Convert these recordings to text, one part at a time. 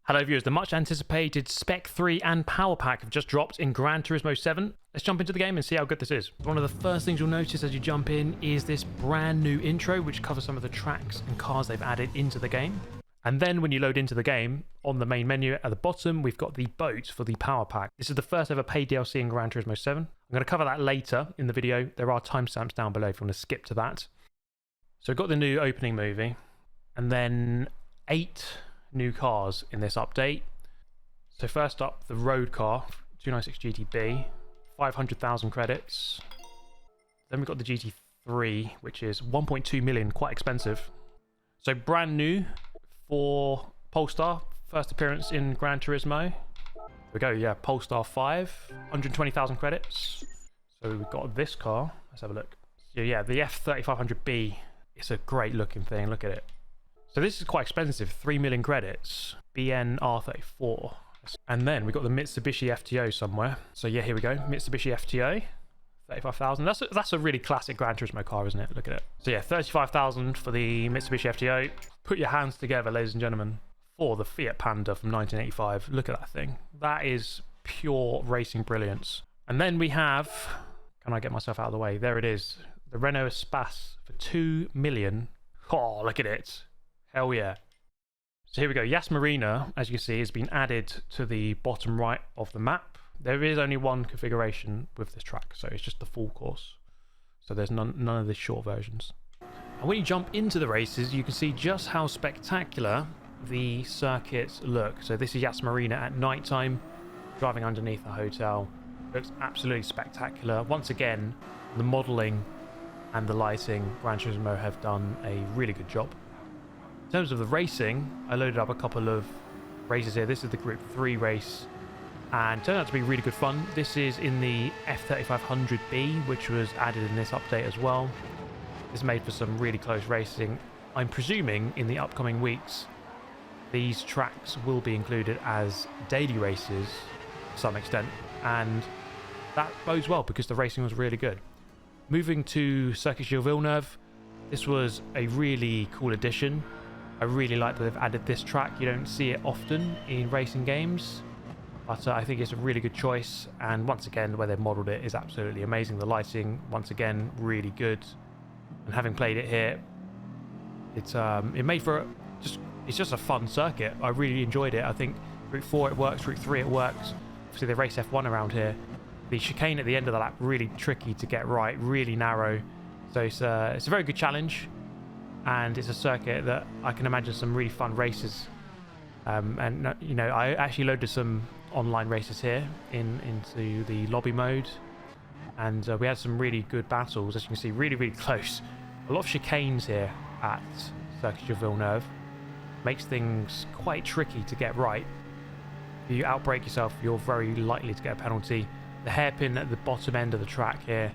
Hello viewers, the much anticipated Spec 3 and Power Pack have just dropped in Gran Turismo 7. Let's jump into the game and see how good this is. One of the first things you'll notice as you jump in is this brand new intro which covers some of the tracks and cars they've added into the game. And then when you load into the game, on the main menu at the bottom, we've got the boat for the Power Pack. This is the first ever paid DLC in Gran Turismo 7. I'm going to cover that later in the video. There are timestamps down below if you want to skip to that. So we've got the new opening movie and then 8 new cars in this update. So first up, the road car 296 GTB, 500,000 credits. Then we've got the GT3, which is 1.2 million, quite expensive. So brand new for Polestar, first appearance in Gran Turismo. Here we go, yeah, Polestar 5, 120,000 credits. So we've got this car. Let's have a look. So yeah, the F3500B. It's a great looking thing. Look at it. So this is quite expensive, 3 million credits, BN-R34. And then we've got the Mitsubishi FTO somewhere. So yeah, here we go, Mitsubishi FTO, 35,000. That's a really classic Gran Turismo car, isn't it? Look at it. So yeah, 35,000 for the Mitsubishi FTO. Put your hands together, ladies and gentlemen, for the Fiat Panda from 1985. Look at that thing. That is pure racing brilliance. And then we have, can I get myself out of the way? There it is, the Renault Espace for 2 million. Oh, look at it. Hell yeah. So here we go. Yas Marina, as you can see, has been added to the bottom right of the map. There is only one configuration with this track, so it's just the full course. So there's none of the short versions. And when you jump into the races, you can see just how spectacular the circuits look. So this is Yas Marina at night time, driving underneath a hotel. Looks absolutely spectacular. Once again, the modelling and the lighting, Gran Turismo have done a really good job. In terms of the racing, I loaded up a couple of races here. This is the Group 3 race and turned out to be really good fun. This is in the F3500B, which was added in this update as well. This made for some really close racing. I'm presuming in the upcoming weeks, these tracks will be included as daily races to some extent, and that bodes well because the racing was really good. Moving to Circuit Gilles Villeneuve, this was a really cool addition. I really like that they've added this track. You don't see it often in racing games, but I think it's a really good choice. And once again, the way they've modelled it is absolutely amazing. The lighting, once again, really good. And having played it here, it made for it's just a fun circuit. I really enjoyed it. I think Route 4 it works, Route 3 it works. Obviously they race F1 around here. The chicane at the end of the lap really tricky to get right, really narrow. So it's a very good challenge. And it's a circuit that I can imagine some really fun races. And you know, I actually loaded some online races here into the lobby mode, and we had some really good battles. As you can see, really close. A lot of chicanes here at Circuit Gilles Villeneuve. Makes things quite tricky to get right. If you outbrake yourself, you're very likely to get a penalty. The hairpin at the bottom end of the track here,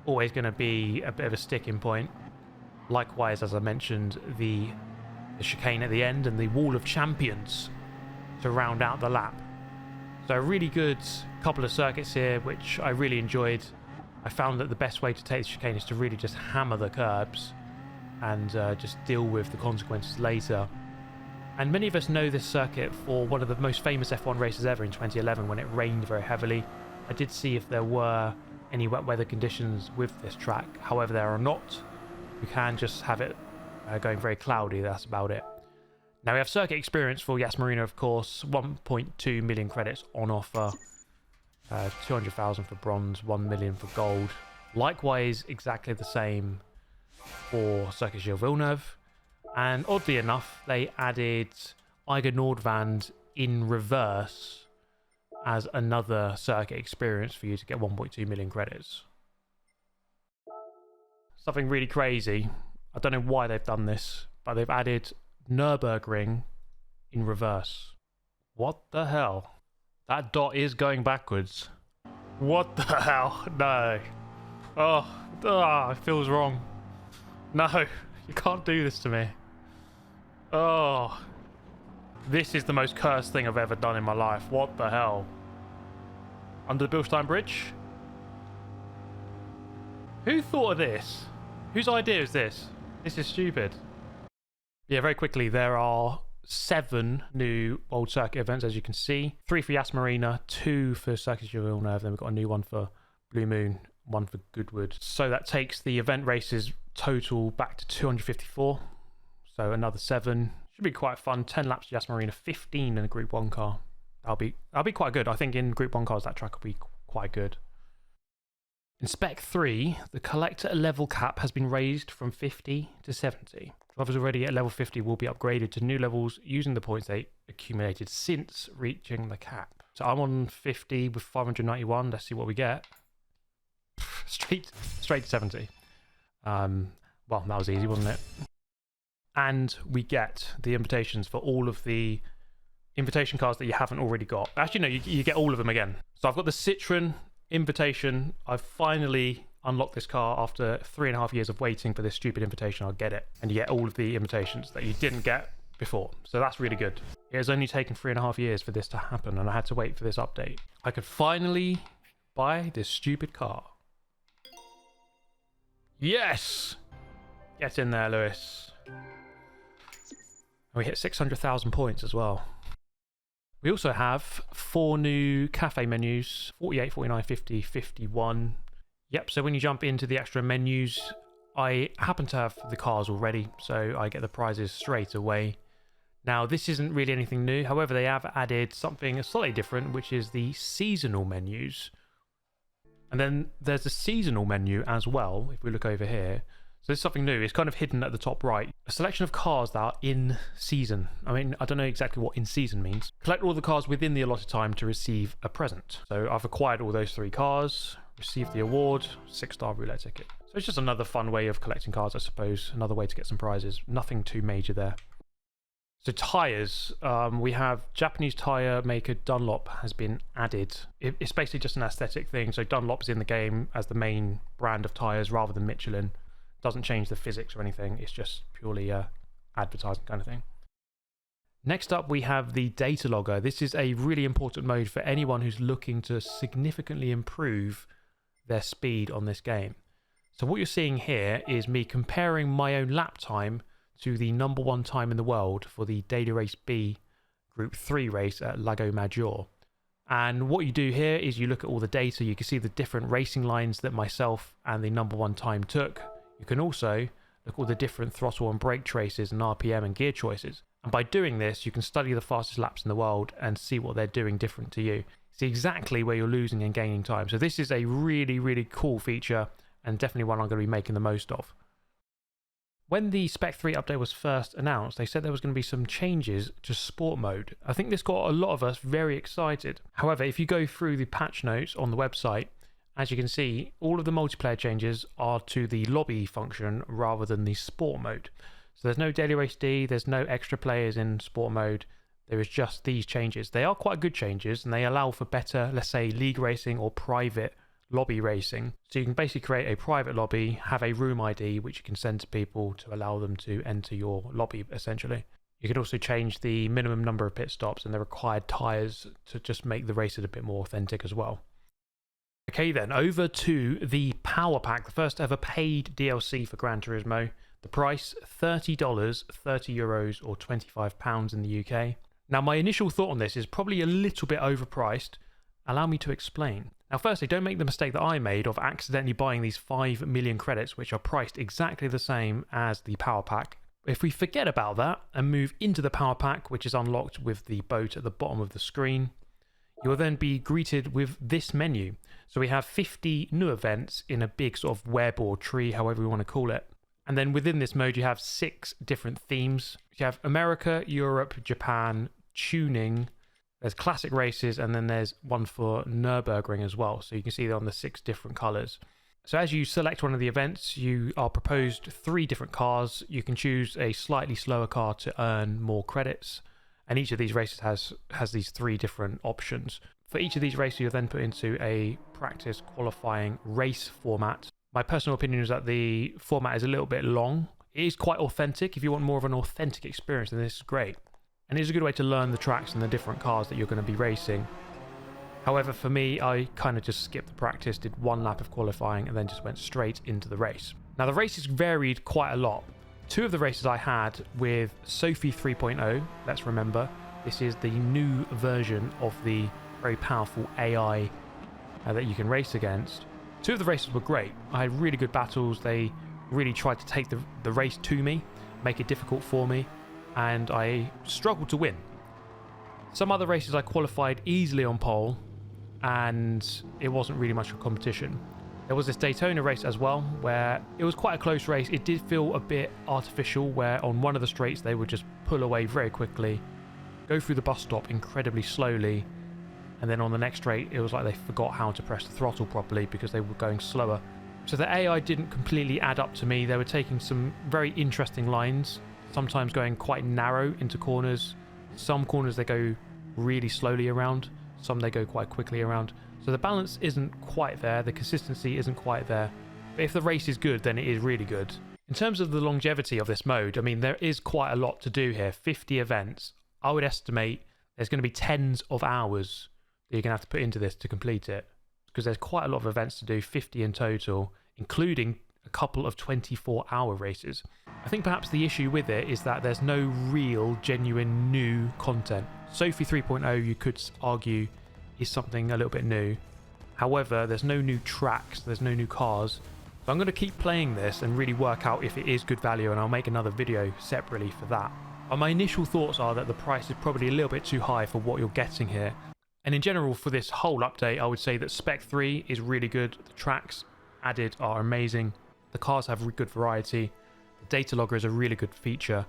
always going to be a bit of a sticking point. Likewise, as I mentioned, the chicane at the end and the Wall of Champions to round out the lap. So a really good couple of circuits here, which I really enjoyed. I found that the best way to take the chicane is to really just hammer the curbs and just deal with the consequences later. And many of us know this circuit for one of the most famous F1 races ever in 2011 when it rained very heavily. I did see if there were any wet weather conditions with this track. However, there are not. You can just have it going very cloudy, that's about it. Now we have circuit experience for Yas Marina, of course, 1.2 million credits on offer, 200,000 for bronze, 1 million for gold. Likewise, exactly the same for Circuit Gilles Villeneuve. And oddly enough, they added Eiger Nordwand in reverse as another circuit experience for you to get 1.2 million credits. Something really crazy. I don't know why they've done this, but they've added Nürburgring in reverse. What the hell? That dot is going backwards. What the hell? No. Oh, it feels wrong. No, you can't do this to me. Oh, this is the most cursed thing I've ever done in my life. What the hell? Under the Bilstein Bridge? Who thought of this? Whose idea is this? This is stupid. Yeah, very quickly, there are 7 new World Circuit events, as you can see. 3 for Yas Marina, 2 for Circus du Villeneuve, then we've got a new one for Blue Moon, 1 for Goodwood. So that takes the event races total back to 254. So another 7. Should be quite fun. 10 laps to Yas Marina, 15 in a Group 1 car. That'll be quite good. I think in Group 1 cars, that track will be quite good. In Spec 3, the collector level cap has been raised from 50 to 70. Drivers already at level 50 will be upgraded to new levels using the points they accumulated since reaching the cap. So I'm on 50 with 591. Let's see what we get. Straight to 70. Well, that was easy, wasn't it? And we get the invitations for all of the invitation cars that you haven't already got. Actually, no, you get all of them again. So I've got the Citroen invitation. I've finally unlocked this car after 3.5 years of waiting for this stupid invitation. I'll get it. And you get all of the invitations that you didn't get before. So that's really good. It has only taken 3.5 years for this to happen, and I had to wait for this update. I could finally buy this stupid car. Yes! Get in there, Lewis. And we hit 600,000 points as well. We also have 4 new cafe menus, 48, 49, 50, 51. Yep, so when you jump into the extra menus, I happen to have the cars already, so I get the prizes straight away. Now, this isn't really anything new. However, they have added something slightly different, which is the seasonal menus. And then there's the seasonal menu as well, if we look over here. So there's something new. It's kind of hidden at the top right. A selection of cars that are in season. I mean, I don't know exactly what in season means. Collect all the cars within the allotted time to receive a present. So I've acquired all those 3 cars, received the award, 6-star roulette ticket. So it's just another fun way of collecting cars, I suppose. Another way to get some prizes. Nothing too major there. So tyres, we have Japanese tyre maker Dunlop has been added. It's basically just an aesthetic thing. So Dunlop's in the game as the main brand of tyres rather than Michelin. Doesn't change the physics or anything. It's just purely advertising kind of thing. Next up, we have the data logger. This is a really important mode for anyone who's looking to significantly improve their speed on this game. So what you're seeing here is me comparing my own lap time to the #1 time in the world for the Daily Race B Group 3 race at Lago Maggiore. And what you do here is you look at all the data. You can see the different racing lines that myself and the #1 time took. You can also look at all the different throttle and brake traces and RPM and gear choices. And by doing this, you can study the fastest laps in the world and see what they're doing different to you. See exactly where you're losing and gaining time. So this is a really, really cool feature and definitely one I'm going to be making the most of. When the Spec 3 update was first announced, they said there was going to be some changes to sport mode. I think this got a lot of us very excited. However, if you go through the patch notes on the website, as you can see, all of the multiplayer changes are to the lobby function rather than the sport mode. So there's no Daily Race D, there's no extra players in sport mode. There is just these changes. They are quite good changes and they allow for better, let's say, league racing or private lobby racing. So you can basically create a private lobby, have a room ID, which you can send to people to allow them to enter your lobby, essentially. You can also change the minimum number of pit stops and the required tyres to just make the races a bit more authentic as well. Okay then, over to the Power Pack, the first ever paid DLC for Gran Turismo. The price, $30, 30 euros or £25 in the UK. Now my initial thought on this is probably a little bit overpriced. Allow me to explain. Now firstly, don't make the mistake that I made of accidentally buying these 5 million credits, which are priced exactly the same as the Power Pack. If we forget about that and move into the Power Pack, which is unlocked with the boat at the bottom of the screen, you will then be greeted with this menu. So we have 50 new events in a big sort of web or tree, however you want to call it. And then within this mode, you have 6 different themes. You have America, Europe, Japan, tuning, there's classic races, and then there's one for Nürburgring as well. So you can see they're on the 6 different colors. So as you select one of the events, you are proposed 3 different cars. You can choose a slightly slower car to earn more credits. And each of these races has these 3 different options. For each of these races, you're then put into a practice qualifying race format. My personal opinion is that the format is a little bit long. It is quite authentic. If you want more of an authentic experience, then this is great. And it's a good way to learn the tracks and the different cars that you're going to be racing. However, for me, I kind of just skipped the practice, did 1 lap of qualifying, and then just went straight into the race. Now, the races varied quite a lot. Two of the races I had with Sophie 3.0, let's remember, this is the new version of the very powerful AI that you can race against. Two of the races were great. I had really good battles. They really tried to take the race to me, make it difficult for me, and I struggled to win. Some other races I qualified easily on pole, and it wasn't really much of a competition. There was this Daytona race as well, where it was quite a close race. It did feel a bit artificial, where on one of the straights they would just pull away very quickly, go through the bus stop incredibly slowly, and then on the next straight it was like they forgot how to press the throttle properly because they were going slower. So the AI didn't completely add up to me. They were taking some very interesting lines, sometimes going quite narrow into corners. Some corners they go really slowly around, some they go quite quickly around. So the balance isn't quite there, the consistency isn't quite there. But if the race is good, then it is really good. In terms of the longevity of this mode, I mean, there is quite a lot to do here. 50 events. I would estimate there's going to be tens of hours that you're going to have to put into this to complete it, because there's quite a lot of events to do, 50 in total, including a couple of 24-hour races. I think perhaps the issue with it is that there's no real, genuine new content. Sophie 3.0, you could argue, is something a little bit new. However, there's no new tracks, there's no new cars. So I'm going to keep playing this and really work out if it is good value, and I'll make another video separately for that. My initial thoughts are that the price is probably a little bit too high for what you're getting here. And in general, for this whole update, I would say that Spec 3 is really good. The tracks added are amazing. The cars have good variety. The data logger is a really good feature.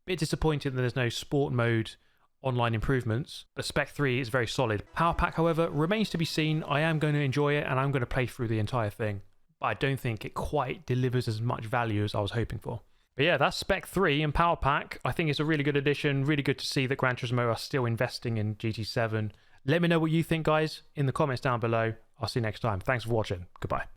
Bit disappointing that there's no sport mode online improvements, but Spec 3 is very solid. Power Pack, however, remains to be seen. I am going to enjoy it and I'm going to play through the entire thing, but I don't think it quite delivers as much value as I was hoping for. But yeah, that's Spec 3 and Power Pack. I think it's a really good addition. Really good to see that Gran Turismo are still investing in GT7. Let me know what you think, guys, in the comments down below. I'll see you next time. Thanks for watching. Goodbye.